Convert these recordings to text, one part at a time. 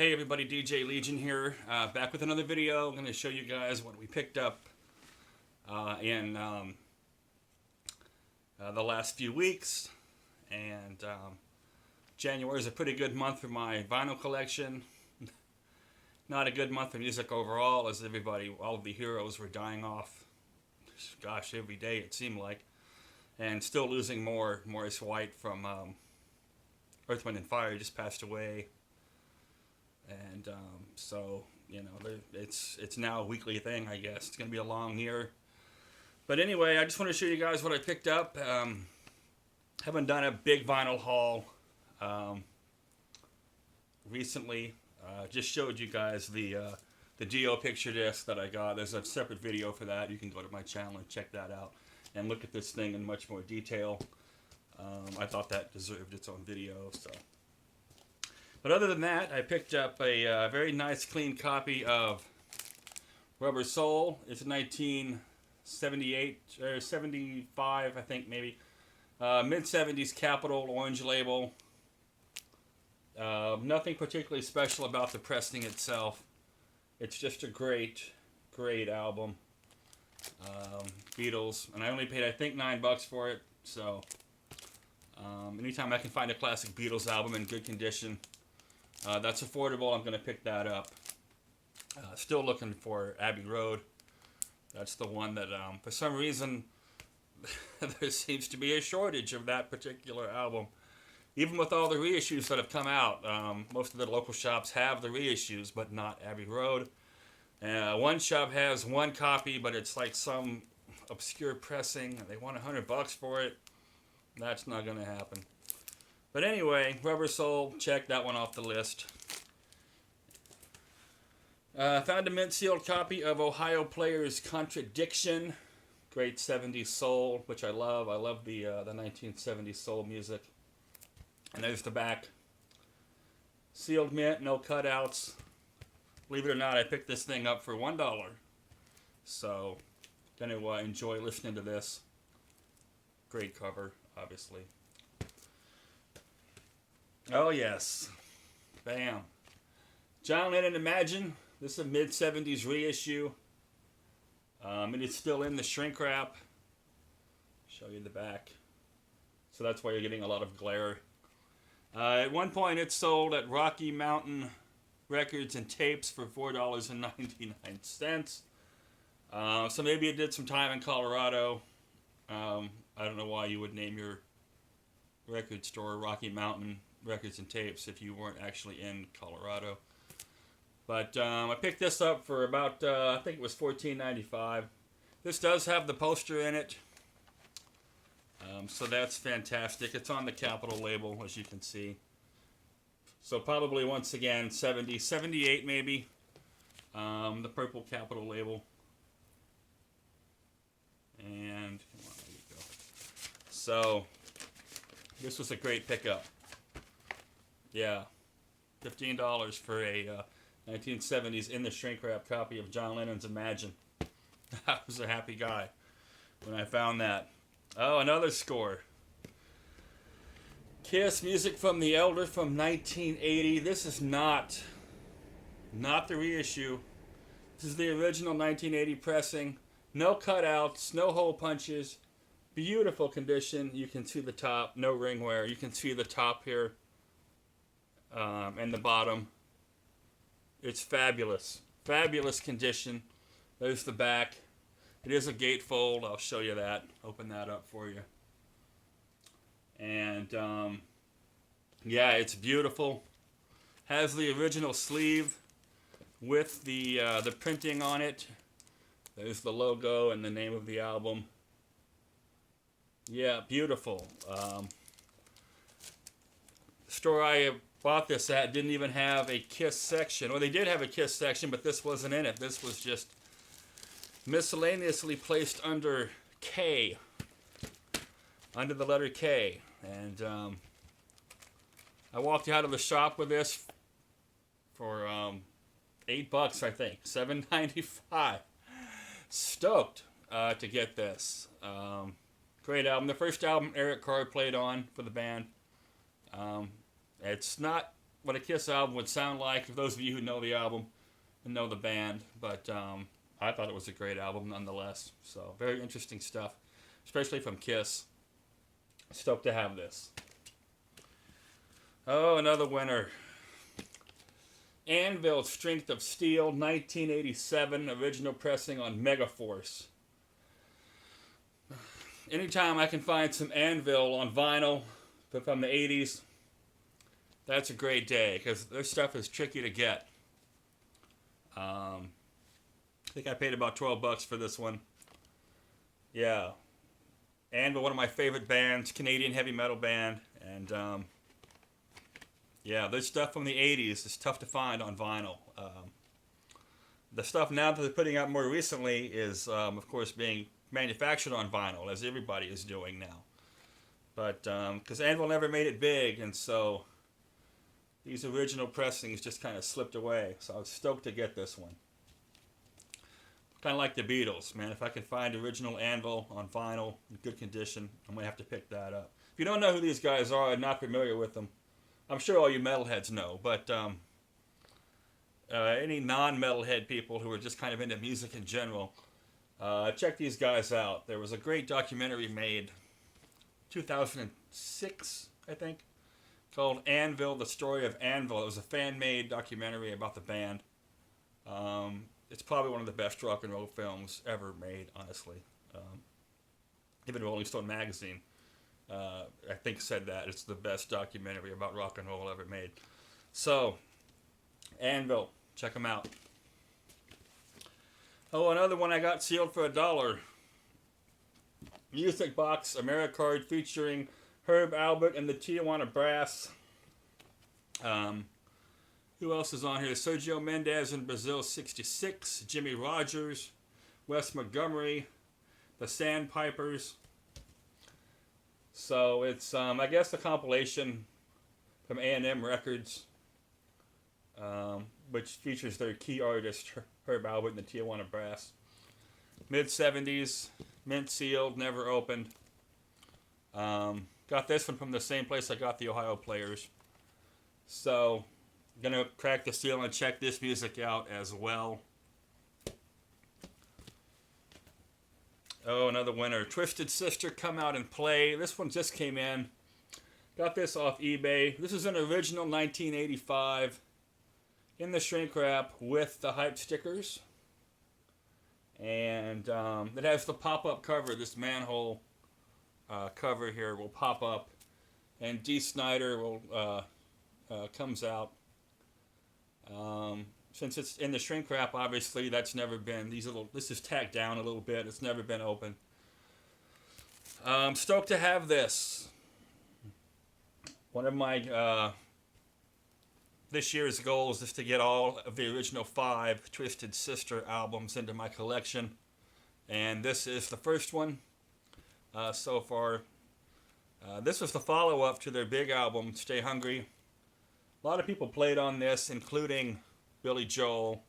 Hey everybody, DJ Legion here, back with another video. I'm going to show you guys what we picked up in the last few weeks. And January is a pretty good month for my vinyl collection. Not a good month for music overall, as all of the heroes were dying off, gosh, every day it seemed like. And still losing more. Maurice White from Earth, Wind & Fire just passed away. And so, you know, it's now a weekly thing, I guess. It's going to be a long year. But anyway, I just want to show you guys what I picked up. Haven't done a big vinyl haul recently. Just showed you guys the Geo picture disc that I got. There's a separate video for that. You can go to my channel and check that out and look at this thing in much more detail. I thought that deserved its own video, so... But other than that, I picked up a very nice clean copy of Rubber Soul. It's a 1978 or 75, I think, maybe. Mid-70s Capitol orange label. Nothing particularly special about the pressing itself. It's just a great album. Beatles. And I only paid, I think, $9 for it. So, anytime I can find a classic Beatles album in good condition, that's affordable. I'm going to pick that up. Still looking for Abbey Road. That's the one that, for some reason, there seems to be a shortage of that particular album. Even with all the reissues that have come out, most of the local shops have the reissues, but not Abbey Road. One shop has one copy, but it's like some obscure pressing. They want $100 for it. That's not going to happen. But anyway, Rubber Soul, check that one off the list. Found a mint-sealed copy of Ohio Players' Contradiction. Great 70s soul, which I love. I love the 1970s soul music. And there's the back. Sealed mint, no cutouts. Believe it or not, I picked this thing up for $1. So, gonna enjoy listening to this. Great cover, obviously. Oh yes, bam. John Lennon Imagine. This is a mid-70s reissue. It is still in the shrink wrap. Show you the back. So that's why you're getting a lot of glare. At one point it sold at Rocky Mountain Records and Tapes for $4.99. So maybe it did some time in Colorado. I don't know why you would name your record store Rocky Mountain Records and Tapes if you weren't actually in Colorado. But I picked this up for about, I think it was $14.95. This does have the poster in it. So that's fantastic. It's on the Capitol label, as you can see. So probably, once again, 70, 78 maybe. The purple Capitol label. And, come on, there you go. So, this was a great pickup. Yeah, $15 for a 1970s in the shrink wrap copy of John Lennon's Imagine. I was a happy guy when I found that. Oh, another score. Kiss, Music from the Elder from 1980. This is not the reissue. This is the original 1980 pressing. No cutouts, no hole punches. Beautiful condition. You can see the top, no ring wear. You can see the top here. And the bottom. It's fabulous. Fabulous condition. There's the back. It is a gatefold. I'll show you that. Open that up for you. And, yeah, it's beautiful. Has the original sleeve with the printing on it. There's the logo and the name of the album. Yeah, beautiful. The store I bought this at didn't even have a Kiss section. Well, they did have a Kiss section, but this wasn't in it. This was just miscellaneously placed under K, under the letter K. And I walked out of the shop with this for $8, I think, $7.95. Stoked to get this. Great album. The first album Eric Carr played on for the band. It's not what a Kiss album would sound like, for those of you who know the album and know the band. But I thought it was a great album nonetheless. So very interesting stuff, especially from Kiss. Stoked to have this. Oh, another winner. Anvil, Strength of Steel, 1987, original pressing on Megaforce. Anytime I can find some Anvil on vinyl from the 80s, that's a great day, because their stuff is tricky to get. I think I paid about $12 for this one. Yeah. Anvil, one of my favorite bands, Canadian heavy metal band, and yeah, there's stuff from the 80s is tough to find on vinyl. The stuff now that they're putting out more recently is, of course, being manufactured on vinyl, as everybody is doing now. But because Anvil never made it big, and so these original pressings just kind of slipped away. So I was stoked to get this one. Kind of like the Beatles, man. If I can find original Anvil on vinyl in good condition, I'm going to have to pick that up. If you don't know who these guys are and not familiar with them, I'm sure all you metalheads know, but any non-metalhead people who are just kind of into music in general, check these guys out. There was a great documentary made 2006, I think, called Anvil, The Story of Anvil. It was a fan-made documentary about the band. It's probably one of the best rock and roll films ever made, honestly. Even Rolling Stone magazine, I think, said that it's the best documentary about rock and roll ever made. So, Anvil, check them out. Oh, another one I got sealed for $1. Music Box AmeriCard featuring Herb Alpert and the Tijuana Brass. Who else is on here? Sergio Mendes in Brazil 66, Jimmy Rogers, Wes Montgomery, the Sandpipers. So it's, I guess, a compilation from A&M Records, which features their key artist, Herb Alpert and the Tijuana Brass. Mid-70s, mint sealed, never opened. Got this one from the same place I got the Ohio Players. So, gonna crack the seal and check this music out as well. Oh, another winner. Twisted Sister, Come Out and Play. This one just came in. Got this off eBay. This is an original 1985 in the shrink wrap with the hype stickers. And it has the pop-up cover. This manhole cover here will pop up. And Dee Snider will comes out. Since it's in the shrink wrap, obviously that's never been, this is tacked down a little bit. It's never been open. Stoked to have this. One of my this year's goals is to get all of the original 5 Twisted Sister albums into my collection, and this is the first one so far. This was the follow-up to their big album, Stay Hungry. A lot of people played on this, including Billy Joel,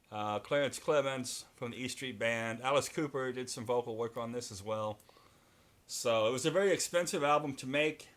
Clarence Clemens from the E Street Band. Alice Cooper did some vocal work on this as well. So it was a very expensive album to make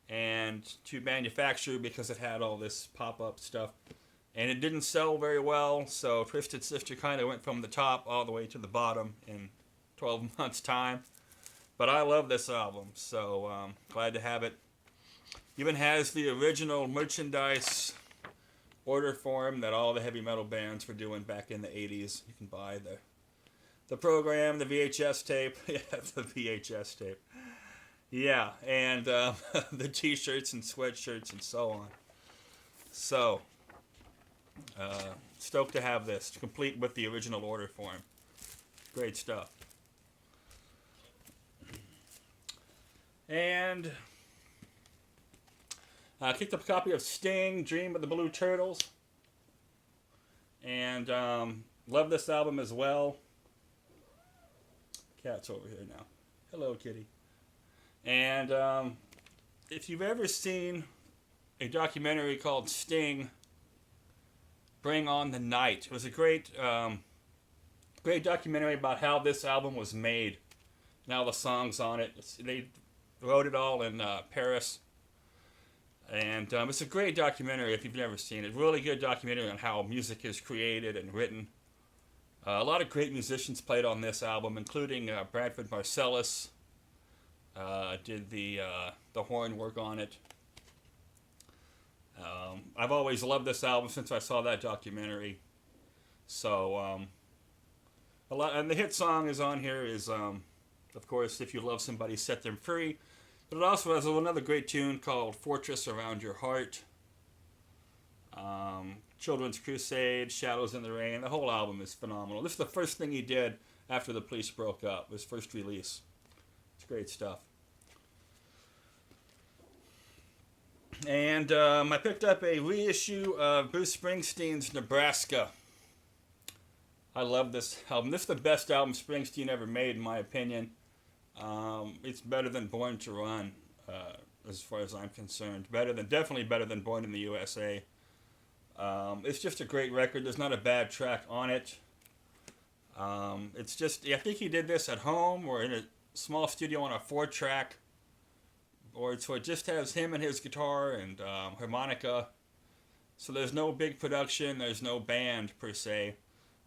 and to manufacture because it had all this pop-up stuff. And it didn't sell very well, so Twisted Sister kind of went from the top all the way to the bottom in 12 months' time. But I love this album, so glad to have it. Even has the original merchandise order form that all the heavy metal bands were doing back in the 80s. You can buy the program, the VHS tape. Yeah, the VHS tape. Yeah, and the t-shirts and sweatshirts and so on. So, stoked to have this, complete with the original order form. Great stuff. And I picked up a copy of Sting, Dream of the Blue Turtles. And love this album as well. Cat's over here now. Hello, kitty. And if you've ever seen a documentary called Sting, Bring On the Night, it was a great documentary about how this album was made. And all the songs on it. They wrote it all in Paris. And it's a great documentary if you've never seen it. Really good documentary on how music is created and written. A lot of great musicians played on this album, including Bradford Marcellus did the horn work on it. I've always loved this album since I saw that documentary. So a lot, and the hit song is on here is of course, If You Love Somebody, Set Them Free. But it also has another great tune called Fortress Around Your Heart. Children's Crusade, Shadows in the Rain. The whole album is phenomenal. This is the first thing he did after the Police broke up, his first release. It's great stuff. And I picked up a reissue of Bruce Springsteen's Nebraska. I love this album. This is the best album Springsteen ever made, in my opinion. It's better than Born to Run, as far as I'm concerned. Definitely better than Born in the USA. It's just a great record. There's not a bad track on it. It's just, I think he did this at home or in a small studio on a 4-track. So it just has him and his guitar and harmonica. So there's no big production. There's no band per se.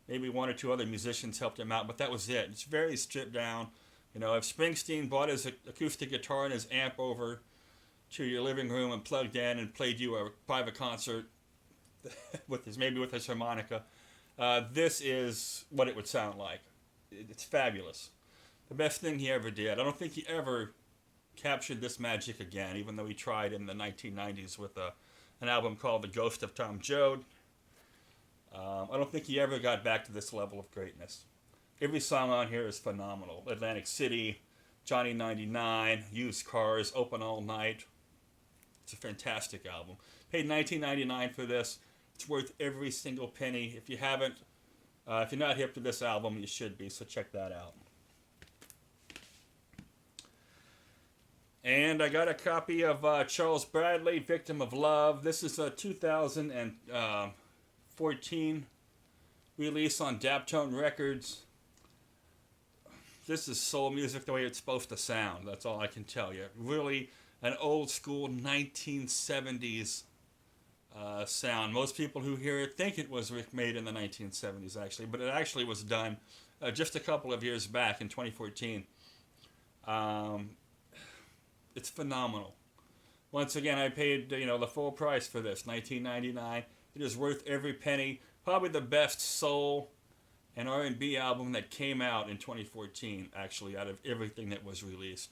Maybe one or two other musicians helped him out, but that was it. It's very stripped down. You know, if Springsteen brought his acoustic guitar and his amp over to your living room and plugged in and played you a private concert with his harmonica, this is what it would sound like. It's fabulous. The best thing he ever did. I don't think he ever captured this magic again, even though he tried in the 1990s with an album called The Ghost of Tom Joad. I don't think he ever got back to this level of greatness. Every song on here is phenomenal. Atlantic City, Johnny 99, Used Cars, Open All Night. It's a fantastic album. Paid $19.99 for this. It's worth every single penny. If you're not hip to this album, you should be, so check that out. And I got a copy of Charles Bradley, Victim of Love. This is a 2014 release on Daptone Records. This is soul music the way it's supposed to sound. That's all I can tell you. Really an old school 1970s sound. Most people who hear it think it was made in the 1970s, actually, but it actually was done just a couple of years back in 2014. It's phenomenal. Once again, I paid the full price for this, $19.99. It is worth every penny. Probably the best soul and R&B album that came out in 2014, actually, out of everything that was released.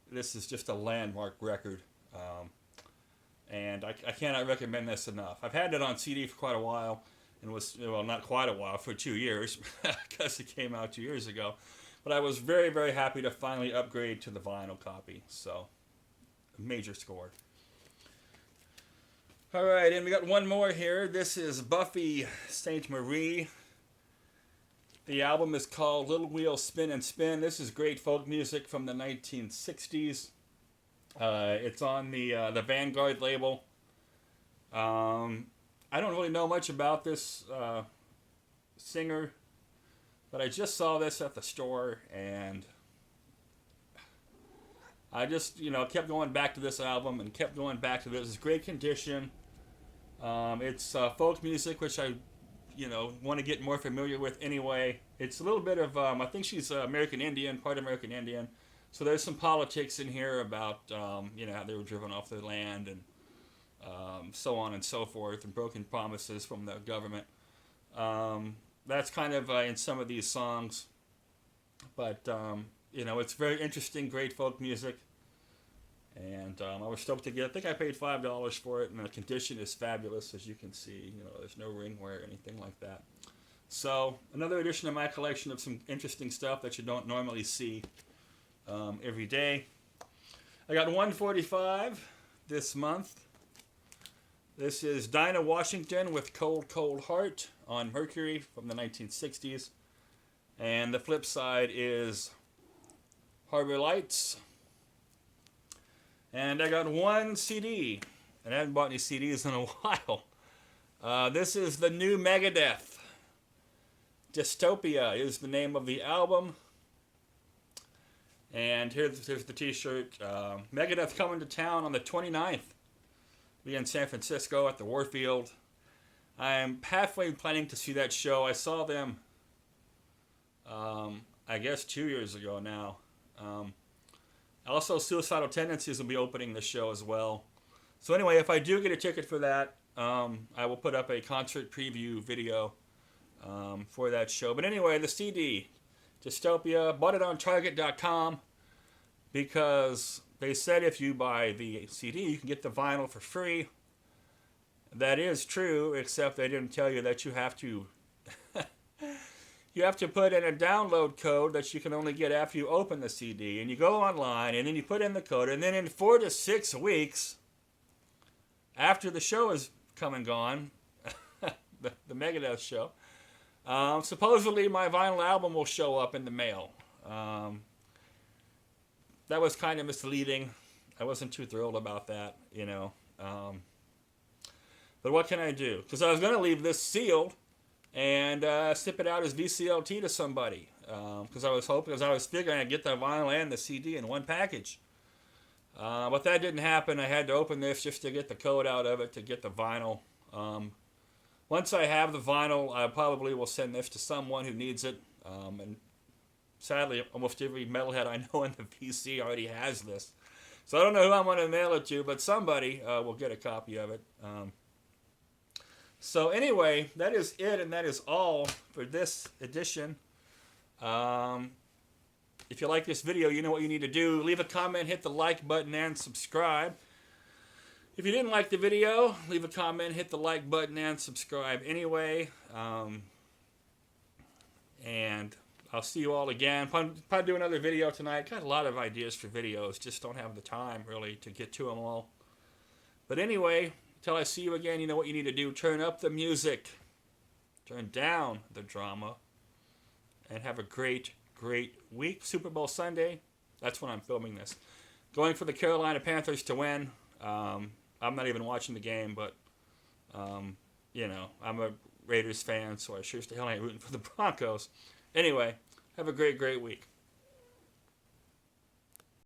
This is just a landmark record. And I cannot recommend this enough. I've had it on CD for quite a while, and not quite a while, for 2 years, because it came out 2 years ago. But I was very, very happy to finally upgrade to the vinyl copy. So, a major score. All right, and we got one more here. This is Buffy St. Marie. The album is called Little Wheel Spin and Spin. This is great folk music from the 1960s. It's on the Vanguard label. I don't really know much about this singer, but I just saw this at the store, and I just, kept going back to this album and kept going back to this. It's great condition. It's folk music, which I, want to get more familiar with anyway. It's a little bit of, I think she's American Indian, part American Indian. So there's some politics in here about, how they were driven off their land and so on and so forth, and broken promises from the government. That's kind of in some of these songs. But, it's very interesting, great folk music. And I was stoked to get it. I think I paid $5 for it, and the condition is fabulous, as you can see. There's no ring wear or anything like that. So, another addition to my collection of some interesting stuff that you don't normally see every day. I got 145 this month. This is Dinah Washington with Cold, Cold Heart on Mercury from the 1960s. And the flip side is Harbor Lights. And I got one CD, and I haven't bought any CDs in a while. This is the new Megadeth. Dystopia is the name of the album. And here's the t-shirt. Megadeth coming to town on the 29th Be in San Francisco at the Warfield. I'm halfway planning to see that show. I saw them, I guess, 2 years ago now. Also, Suicidal Tendencies will be opening the show as well. So anyway, if I do get a ticket for that, I will put up a concert preview video for that show. But anyway, the CD, Dystopia, bought it on Target.com because they said if you buy the CD, you can get the vinyl for free. That is true, except they didn't tell you that you have to you have to put in a download code that you can only get after you open the CD. And you go online, and then you put in the code, and then in 4 to 6 weeks after the show is come and gone, the Megadeth show, supposedly my vinyl album will show up in the mail. That was kind of misleading. I wasn't too thrilled about that, you know. But what can I do? Because I was going to leave this sealed and ship it out as VCLT to somebody. Because I was figuring I'd get the vinyl and the CD in one package. But that didn't happen. I had to open this just to get the code out of it to get the vinyl. Once I have the vinyl, I probably will send this to someone who needs it. And sadly, almost every metalhead I know in the PC already has this. So I don't know who I'm going to mail it to, but somebody will get a copy of it. So anyway, that is it, and that is all for this edition. If you like this video, you know what you need to do. Leave a comment, hit the like button, and subscribe. If you didn't like the video, leave a comment, hit the like button, and subscribe anyway. And I'll see you all again. Probably do another video tonight. Got a lot of ideas for videos. Just don't have the time, really, to get to them all. But anyway, until I see you again, you know what you need to do. Turn up the music. Turn down the drama. And have a great, great week. Super Bowl Sunday. That's when I'm filming this. Going for the Carolina Panthers to win. I'm not even watching the game, but, you know, I'm a Raiders fan, so I sure as the hell ain't rooting for the Broncos. Anyway, have a great, great week.